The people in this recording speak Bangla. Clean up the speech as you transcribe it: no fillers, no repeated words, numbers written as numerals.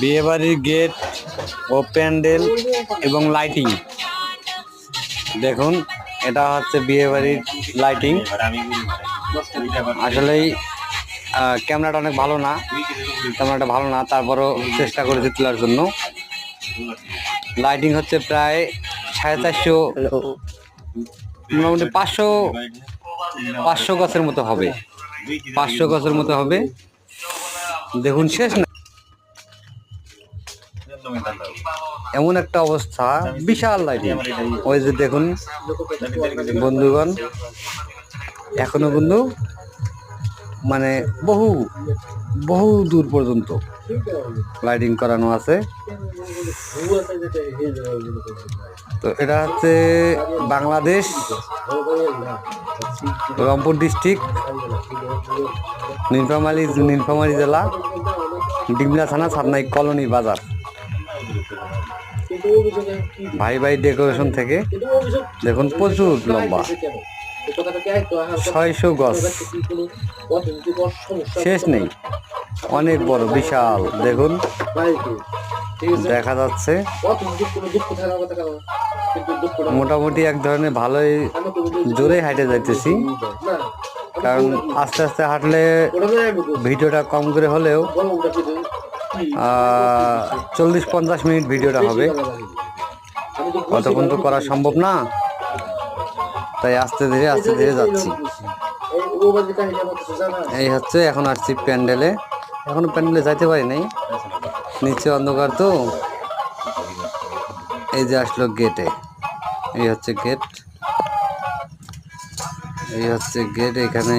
বিয়ে বাড়ির গেট ও প্যান্ডেল এবং লাইটিং দেখুন, এটা হচ্ছে বিয়ে বাড়ির লাইটিং। আসলেই ক্যামেরাটা অনেক ভালো না, তারপরও চেষ্টা করেছি তোলার জন্য। লাইটিং হচ্ছে প্রায় 450, মোটামুটি 500 গাছের মতো হবে, 500 গাছের মতো হবে। দেখুন, শেষ না, এমন একটা অবস্থা, বিশাল লাইটিং। ওই যে দেখুন বন্ধুগণ, এখনো কিন্তু মানে বহু বহু দূর পর্যন্ত লাইটিং করানো আছে। তো এটা হচ্ছে বাংলাদেশ, রংপুর ডিস্ট্রিক্ট, নীলফামারী জেলা, ডিমলা থানা, সাতনাই কলোনি বাজার। ভাই ভাই ডেকোরেশন থেকে দেখুন, প্রচুর লম্বা, 600 গজ, শেষ নেই, অনেক বড়, বিশাল। দেখুন, দেখা যাচ্ছে মোটামুটি এক ধরনের ভালোই জোরে হাঁটে যাইতেছি, কারণ আস্তে আস্তে হাঁটলে ভিডিওটা কম করে হলেও 40-50 মিনিট ভিডিওটা হবে, কতক্ষণ তো করা সম্ভব না, তাই আস্তে ধীরে যাচ্ছি। এই হচ্ছে, এখন আসছি প্যান্ডেলে, এখনো প্যান্ডেলে যাইতে পারি নাই, নিচে অন্ধকার তো। এই যে আসলো গেটে, এই হচ্ছে গেট, এখানে